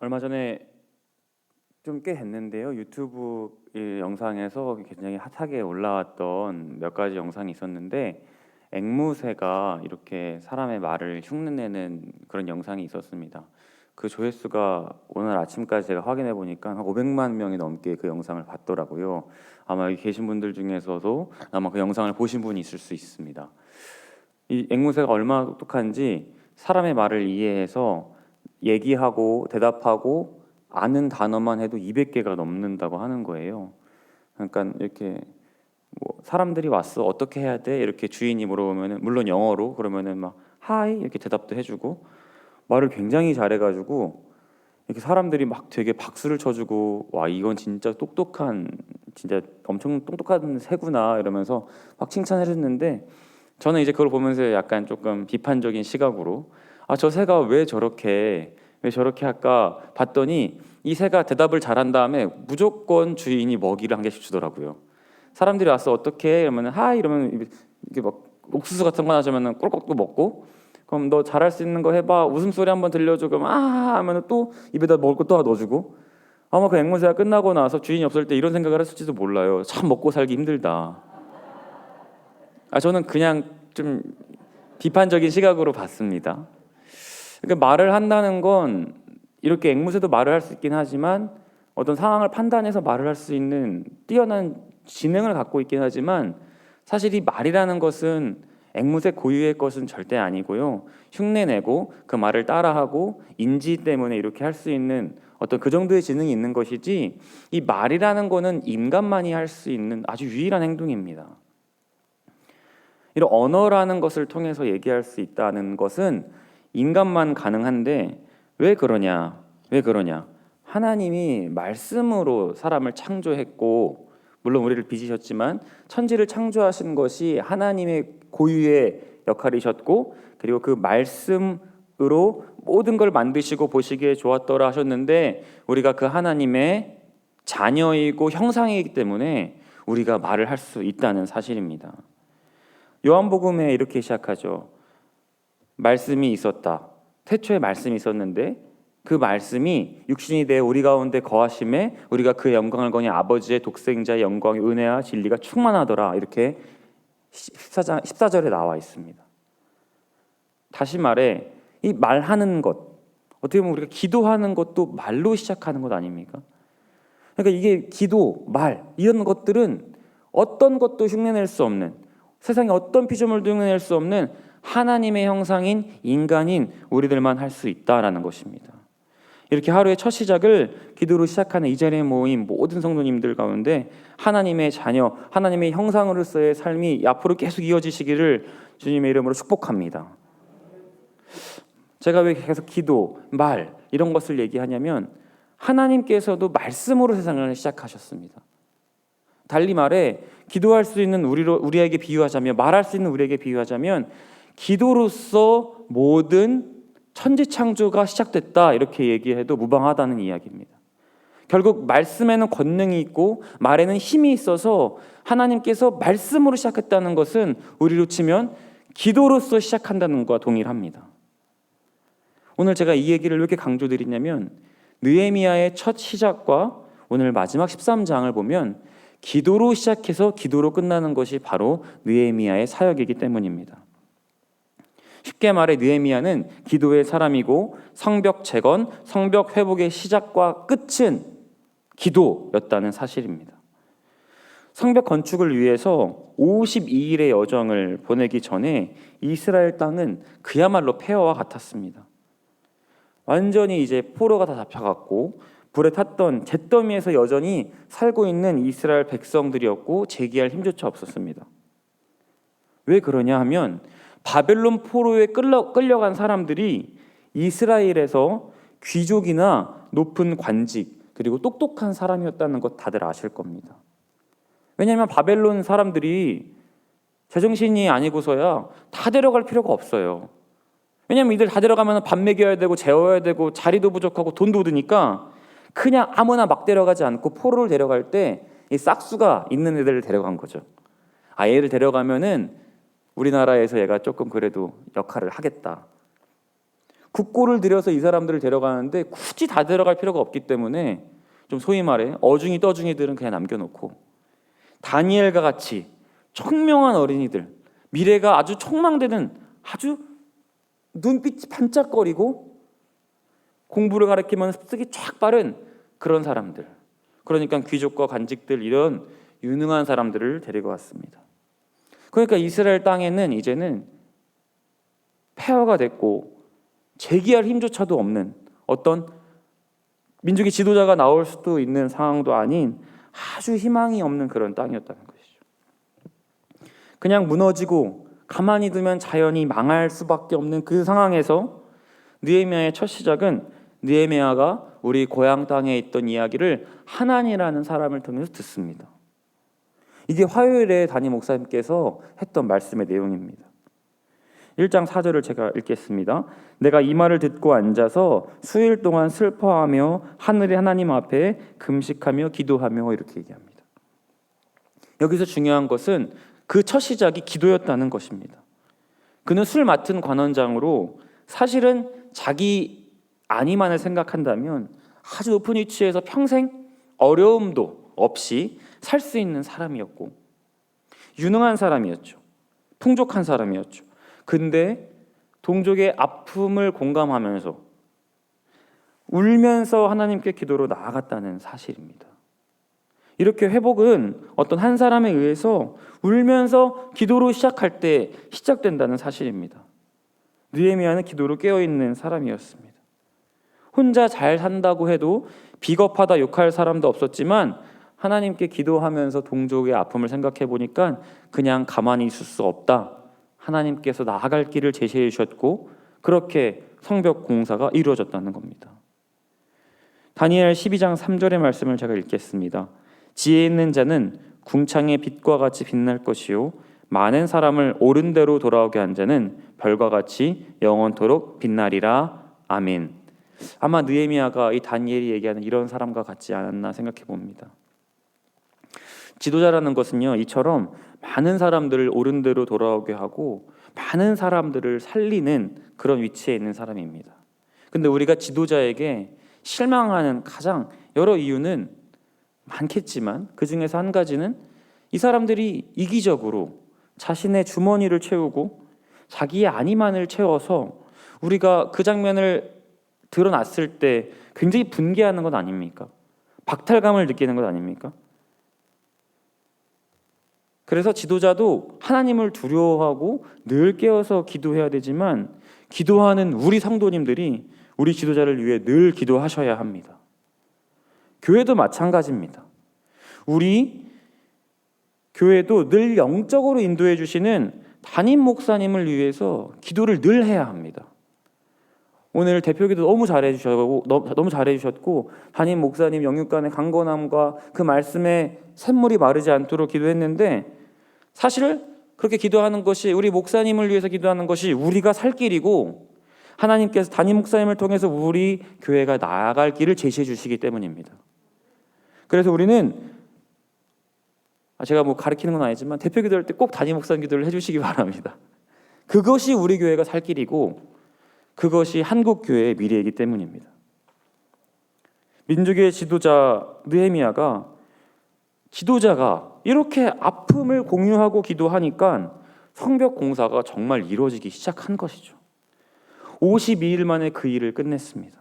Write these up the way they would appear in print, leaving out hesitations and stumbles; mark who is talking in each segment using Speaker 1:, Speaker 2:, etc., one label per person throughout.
Speaker 1: 얼마 전에 좀 꽤 됐는데요. 유튜브 영상에서 굉장히 핫하게 올라왔던 몇 가지 영상이 있었는데 앵무새가 이렇게 사람의 말을 흉내내는 그런 영상이 있었습니다. 그 조회수가 오늘 아침까지 제가 확인해 보니까 한 500만 명이 넘게 그 영상을 봤더라고요. 아마 여기 계신 분들 중에서도 아마 그 영상을 보신 분이 있을 수 있습니다. 이 앵무새가 얼마나 똑똑한지 사람의 말을 이해해서 얘기하고 대답하고 아는 단어만 해도 200개가 넘는다고 하는 거예요. 그러니까 이렇게 뭐 사람들이 왔어 어떻게 해야 돼 이렇게 주인이 물어보면은 물론 영어로 그러면은 막 하이 이렇게 대답도 해주고 말을 굉장히 잘해가지고 이렇게 사람들이 막 되게 박수를 쳐주고 와 이건 진짜 똑똑한 진짜 엄청 똑똑한 새구나 이러면서 막 칭찬해줬는데 저는 이제 그걸 보면서 약간 조금 비판적인 시각으로 저 새가 왜 저렇게 할까 봤더니 이 새가 대답을 잘한 다음에 무조건 주인이 먹이를 한 개씩 주더라고요. 사람들이 와서 어떻게 해? 이러면 하이 이러면 이게 막 옥수수 같은 거 하자면은 꿀꺽도 먹고 그럼 너 잘할 수 있는 거 해봐 웃음소리 한번 들려줘 그럼 하면은 또 입에다 먹을 거 또 하나 넣어주고 아마 그 앵무새가 끝나고 나서 주인이 없을 때 이런 생각을 했을지도 몰라요. 참 먹고 살기 힘들다. 저는 그냥 좀 비판적인 시각으로 봤습니다. 그러니까 말을 한다는 건 이렇게 앵무새도 말을 할 수 있긴 하지만 어떤 상황을 판단해서 말을 할 수 있는 뛰어난 지능을 갖고 있긴 하지만 사실 이 말이라는 것은 앵무새 고유의 것은 절대 아니고요. 흉내내고 그 말을 따라하고 인지 때문에 이렇게 할 수 있는 어떤 그 정도의 지능이 있는 것이지 이 말이라는 거는 인간만이 할 수 있는 아주 유일한 행동입니다. 이런 언어라는 것을 통해서 얘기할 수 있다는 것은 인간만 가능한데 왜 그러냐? 하나님이 말씀으로 사람을 창조했고 물론 우리를 빚으셨지만 천지를 창조하신 것이 하나님의 고유의 역할이셨고 그리고 그 말씀으로 모든 걸 만드시고 보시기에 좋았더라 하셨는데 우리가 그 하나님의 자녀이고 형상이기 때문에 우리가 말을 할 수 있다는 사실입니다. 요한복음에 이렇게 시작하죠. 말씀이 있었다. 태초에 말씀이 있었는데 그 말씀이 육신이 되어 우리 가운데 거하심에 우리가 그의 영광을 거니 아버지의 독생자의 영광의 은혜와 진리가 충만하더라. 이렇게 14절에 나와 있습니다. 다시 말해 이 말하는 것 어떻게 보면 우리가 기도하는 것도 말로 시작하는 것 아닙니까? 그러니까 이게 기도, 말 이런 것들은 어떤 것도 흉내낼 수 없는 세상에 어떤 피조물도 흉내낼 수 없는 하나님의 형상인 인간인 우리들만 할 수 있다라는 것입니다. 이렇게 하루의 첫 시작을 기도로 시작하는 이 자리에 모인 모든 성도님들 가운데 하나님의 자녀, 하나님의 형상으로서의 삶이 앞으로 계속 이어지시기를 주님의 이름으로 축복합니다. 제가 왜 계속 기도, 말 이런 것을 얘기하냐면 하나님께서도 말씀으로 세상을 시작하셨습니다. 달리 말해 기도할 수 있는 우리에게 비유하자면 말할 수 있는 우리에게 비유하자면 기도로서 모든 천지 창조가 시작됐다 이렇게 얘기해도 무방하다는 이야기입니다. 결국 말씀에는 권능이 있고 말에는 힘이 있어서 하나님께서 말씀으로 시작했다는 것은 우리로 치면 기도로서 시작한다는 것과 동일합니다. 오늘 제가 이 얘기를 왜 이렇게 강조드리냐면 느헤미야의 첫 시작과 오늘 마지막 13장을 보면 기도로 시작해서 기도로 끝나는 것이 바로 느헤미야의 사역이기 때문입니다. 쉽게 말해 느헤미야는 기도의 사람이고 성벽 재건, 성벽 회복의 시작과 끝은 기도였다는 사실입니다. 성벽 건축을 위해서 52일의 여정을 보내기 전에 이스라엘 땅은 그야말로 폐허와 같았습니다. 완전히 이제 포로가 다 잡혀갔고 불에 탔던 잿더미에서 여전히 살고 있는 이스라엘 백성들이었고 재기할 힘조차 없었습니다. 왜 그러냐 하면 바벨론 포로에 끌려간 사람들이 이스라엘에서 귀족이나 높은 관직 그리고 똑똑한 사람이었다는 것 다들 아실 겁니다. 왜냐하면 바벨론 사람들이 제정신이 아니고서야 다 데려갈 필요가 없어요. 왜냐하면 이들 다 데려가면 밥 먹여야 되고 재워야 되고 자리도 부족하고 돈도 드니까 그냥 아무나 막 데려가지 않고 포로를 데려갈 때 이 싹수가 있는 애들을 데려간 거죠. 얘를 데려가면은 우리나라에서 얘가 조금 그래도 역할을 하겠다. 국고를 들여서 이 사람들을 데려가는데 굳이 다 데려갈 필요가 없기 때문에 좀 소위 말해 어중이 떠중이들은 그냥 남겨놓고 다니엘과 같이 청명한 어린이들, 미래가 아주 촉망되는 아주 눈빛이 반짝거리고 공부를 가르치면 습득이 쫙 빠른 그런 사람들, 그러니까 귀족과 관직들, 이런 유능한 사람들을 데리고 왔습니다. 그러니까 이스라엘 땅에는 이제는 폐허가 됐고 재기할 힘조차도 없는 어떤 민족의 지도자가 나올 수도 있는 상황도 아닌 아주 희망이 없는 그런 땅이었다는 것이죠. 그냥 무너지고 가만히 두면 자연이 망할 수밖에 없는 그 상황에서 느헤미야의 첫 시작은 느헤미야가 우리 고향 땅에 있던 이야기를 하나니라는 사람을 통해서 듣습니다. 이게 화요일에 담임 목사님께서 했던 말씀의 내용입니다. 1장 4절을 제가 읽겠습니다. 내가 이 말을 듣고 앉아서 수일 동안 슬퍼하며 하늘의 하나님 앞에 금식하며 기도하며, 이렇게 얘기합니다. 여기서 중요한 것은 그 첫 시작이 기도였다는 것입니다. 그는 술 맡은 관원장으로 사실은 자기 안위만을 생각한다면 아주 높은 위치에서 평생 어려움도 없이 살 수 있는 사람이었고 유능한 사람이었죠. 풍족한 사람이었죠. 근데 동족의 아픔을 공감하면서 울면서 하나님께 기도로 나아갔다는 사실입니다. 이렇게 회복은 어떤 한 사람에 의해서 울면서 기도로 시작할 때 시작된다는 사실입니다. 느헤미야는 기도로 깨어있는 사람이었습니다. 혼자 잘 산다고 해도 비겁하다 욕할 사람도 없었지만 하나님께 기도하면서 동족의 아픔을 생각해 보니까 그냥 가만히 있을 수 없다. 하나님께서 나아갈 길을 제시해 주셨고 그렇게 성벽 공사가 이루어졌다는 겁니다. 다니엘 12장 3절의 말씀을 제가 읽겠습니다. 지혜 있는 자는 궁창의 빛과 같이 빛날 것이요 많은 사람을 옳은 대로 돌아오게 한 자는 별과 같이 영원토록 빛나리라. 아멘. 아마 느헤미야가 이 다니엘이 얘기하는 이런 사람과 같지 않았나 생각해 봅니다. 지도자라는 것은요, 이처럼 많은 사람들을 옳은 대로 돌아오게 하고 많은 사람들을 살리는 그런 위치에 있는 사람입니다. 근데 우리가 지도자에게 실망하는 가장 여러 이유는 많겠지만 그 중에서 한 가지는 이 사람들이 이기적으로 자신의 주머니를 채우고 자기의 안위만을 채워서 우리가 그 장면을 드러났을 때 굉장히 분개하는 것 아닙니까? 박탈감을 느끼는 것 아닙니까? 그래서 지도자도 하나님을 두려워하고 늘 깨어서 기도해야 되지만 기도하는 우리 성도님들이 우리 지도자를 위해 늘 기도하셔야 합니다. 교회도 마찬가지입니다. 우리 교회도 늘 영적으로 인도해 주시는 담임 목사님을 위해서 기도를 늘 해야 합니다. 오늘 대표기도 너무 잘해주셨고 담임 목사님 영육간의 강건함과 그 말씀에 샘물이 마르지 않도록 기도했는데 사실 그렇게 기도하는 것이 우리 목사님을 위해서 기도하는 것이 우리가 살 길이고 하나님께서 담임 목사님을 통해서 우리 교회가 나아갈 길을 제시해 주시기 때문입니다. 그래서 우리는 제가 가르치는 건 아니지만 대표 기도할 때 꼭 담임 목사님 기도를 해주시기 바랍니다. 그것이 우리 교회가 살 길이고 그것이 한국 교회의 미래이기 때문입니다. 민족의 지도자 느헤미야가 지도자가 이렇게 아픔을 공유하고 기도하니까 성벽 공사가 정말 이루어지기 시작한 것이죠. 52일 만에 그 일을 끝냈습니다.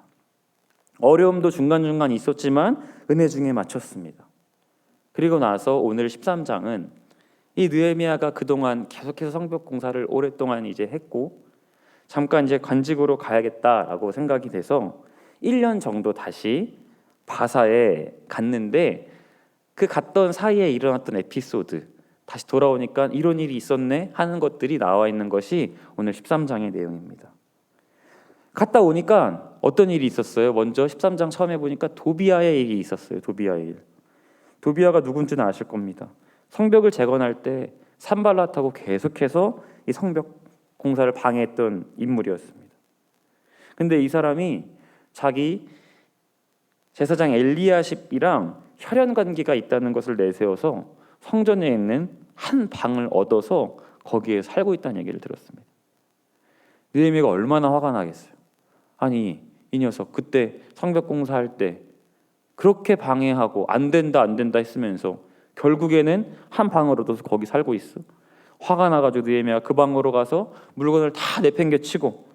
Speaker 1: 어려움도 중간중간 있었지만 은혜 중에 마쳤습니다. 그리고 나서 오늘 13장은 이 느헤미야가 그동안 계속해서 성벽 공사를 오랫동안 이제 했고 잠깐 이제 관직으로 가야겠다라고 생각이 돼서 1년 정도 다시 바사에 갔는데 그 갔던 사이에 일어났던 에피소드, 다시 돌아오니까 이런 일이 있었네 하는 것들이 나와 있는 것이 오늘 13장의 내용입니다. 갔다 오니까 어떤 일이 있었어요? 먼저 13장 처음에 보니까 도비아의 일이 있었어요. 도비아의 일. 도비아가 누군지는 아실 겁니다. 성벽을 재건할 때 산발랏하고 계속해서 이 성벽 공사를 방해했던 인물이었습니다. 근데 이 사람이 자기 제사장 엘리야십이랑 혈연 관계가 있다는 것을 내세워서 성전에 있는 한 방을 얻어서 거기에 살고 있다는 얘기를 들었습니다. 느헤미야가 얼마나 화가 나겠어요. 아니 이 녀석 그때 성벽 공사할 때 그렇게 방해하고 안 된다 했으면서 결국에는 한 방을 얻어서 거기 살고 있어. 화가 나가지고 느헤미야가 그 방으로 가서 물건을 다 내팽개치고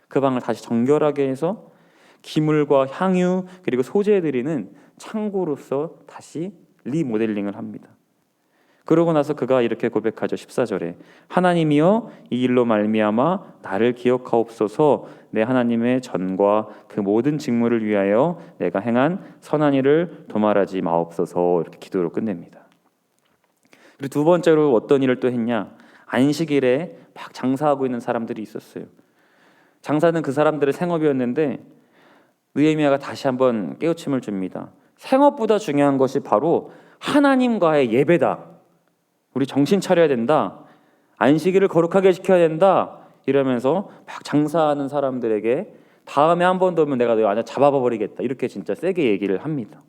Speaker 1: 그 방을 다시 정결하게 해서 기물과 향유 그리고 소재드리는 창고로서 다시 리모델링을 합니다. 그러고 나서 그가 이렇게 고백하죠. 14절에 하나님이여 이 일로 말미암아 나를 기억하옵소서. 내 하나님의 전과 그 모든 직무를 위하여 내가 행한 선한 일을 도말하지 마옵소서. 이렇게 기도로 끝냅니다. 그리고 두 번째로 어떤 일을 또 했냐? 안식일에 막 장사하고 있는 사람들이 있었어요. 장사는 그 사람들의 생업이었는데 느헤미야가 다시 한번 깨우침을 줍니다. 생업보다 중요한 것이 바로 하나님과의 예배다. 우리 정신 차려야 된다. 안식일을 거룩하게 지켜야 된다. 이러면서 막 장사하는 사람들에게 다음에 한 번 더 오면 내가 너 안에 잡아버리겠다. 이렇게 진짜 세게 얘기를 합니다.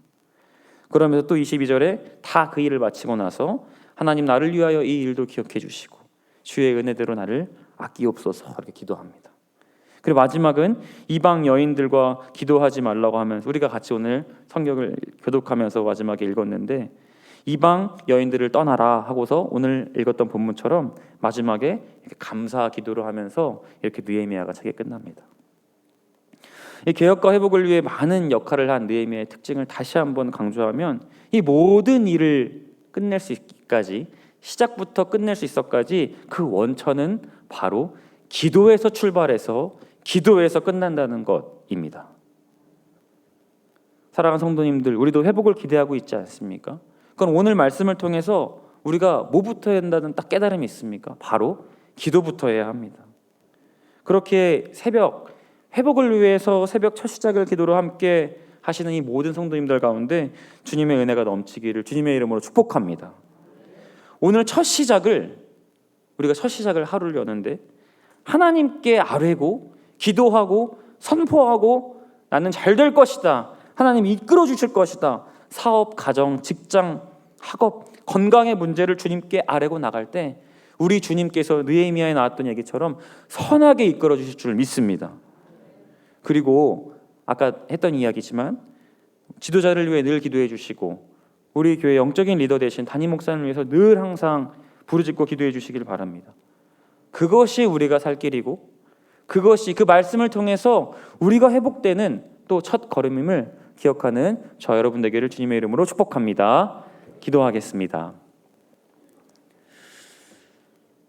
Speaker 1: 그러면서 또 22절에 다 그 일을 마치고 나서 하나님 나를 위하여 이 일도 기억해 주시고 주의 은혜대로 나를 아끼옵소서 이렇게 기도합니다. 그리고 마지막은 이방 여인들과 기도하지 말라고 하면서 우리가 같이 오늘 성경을 교독하면서 마지막에 읽었는데 이방 여인들을 떠나라 하고서 오늘 읽었던 본문처럼 마지막에 이렇게 감사 기도를 하면서 이렇게 느헤미야가 책이 끝납니다. 이 개혁과 회복을 위해 많은 역할을 한 느헤미야의 특징을 다시 한번 강조하면 이 모든 일을 끝낼 수 있기까지 시작부터 끝낼 수 있어까지 그 원천은 바로 기도에서 출발해서 기도에서 끝난다는 것입니다. 사랑하는 성도님들, 우리도 회복을 기대하고 있지 않습니까? 그건 오늘 말씀을 통해서 우리가 뭐부터 해야 한다는 딱 깨달음이 있습니까? 바로 기도부터 해야 합니다. 그렇게 새벽 회복을 위해서 새벽 첫 시작을 기도로 함께 하시는 이 모든 성도님들 가운데 주님의 은혜가 넘치기를 주님의 이름으로 축복합니다. 오늘 첫 시작을 우리가 첫 시작을 하루를 여는데 하나님께 아뢰고 기도하고 선포하고 나는 잘 될 것이다. 하나님 이끌어 주실 것이다. 사업, 가정, 직장, 학업, 건강의 문제를 주님께 아뢰고 나갈 때 우리 주님께서 느헤미야에 나왔던 얘기처럼 선하게 이끌어 주실 줄 믿습니다. 그리고 아까 했던 이야기지만 지도자를 위해 늘 기도해 주시고 우리 교회 영적인 리더 되신 담임 목사님을 위해서 늘 항상 부르짖고 기도해 주시길 바랍니다. 그것이 우리가 살 길이고 그것이 그 말씀을 통해서 우리가 회복되는 또 첫 걸음임을 기억하는 저 여러분 되기를 주님의 이름으로 축복합니다. 기도하겠습니다.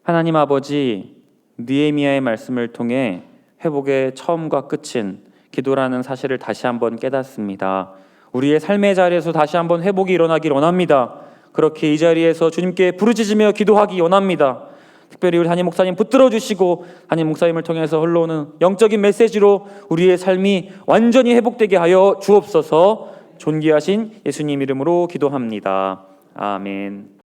Speaker 1: 하나님 아버지, 느헤미야의 말씀을 통해 회복의 처음과 끝인 기도라는 사실을 다시 한번 깨닫습니다. 우리의 삶의 자리에서 다시 한번 회복이 일어나길 원합니다. 그렇게 이 자리에서 주님께 부르짖으며 기도하기 원합니다. 특별히 우리 담임 목사님 붙들어 주시고 담임 목사님을 통해서 흘러오는 영적인 메시지로 우리의 삶이 완전히 회복되게 하여 주옵소서. 존귀하신 예수님 이름으로 기도합니다. 아멘.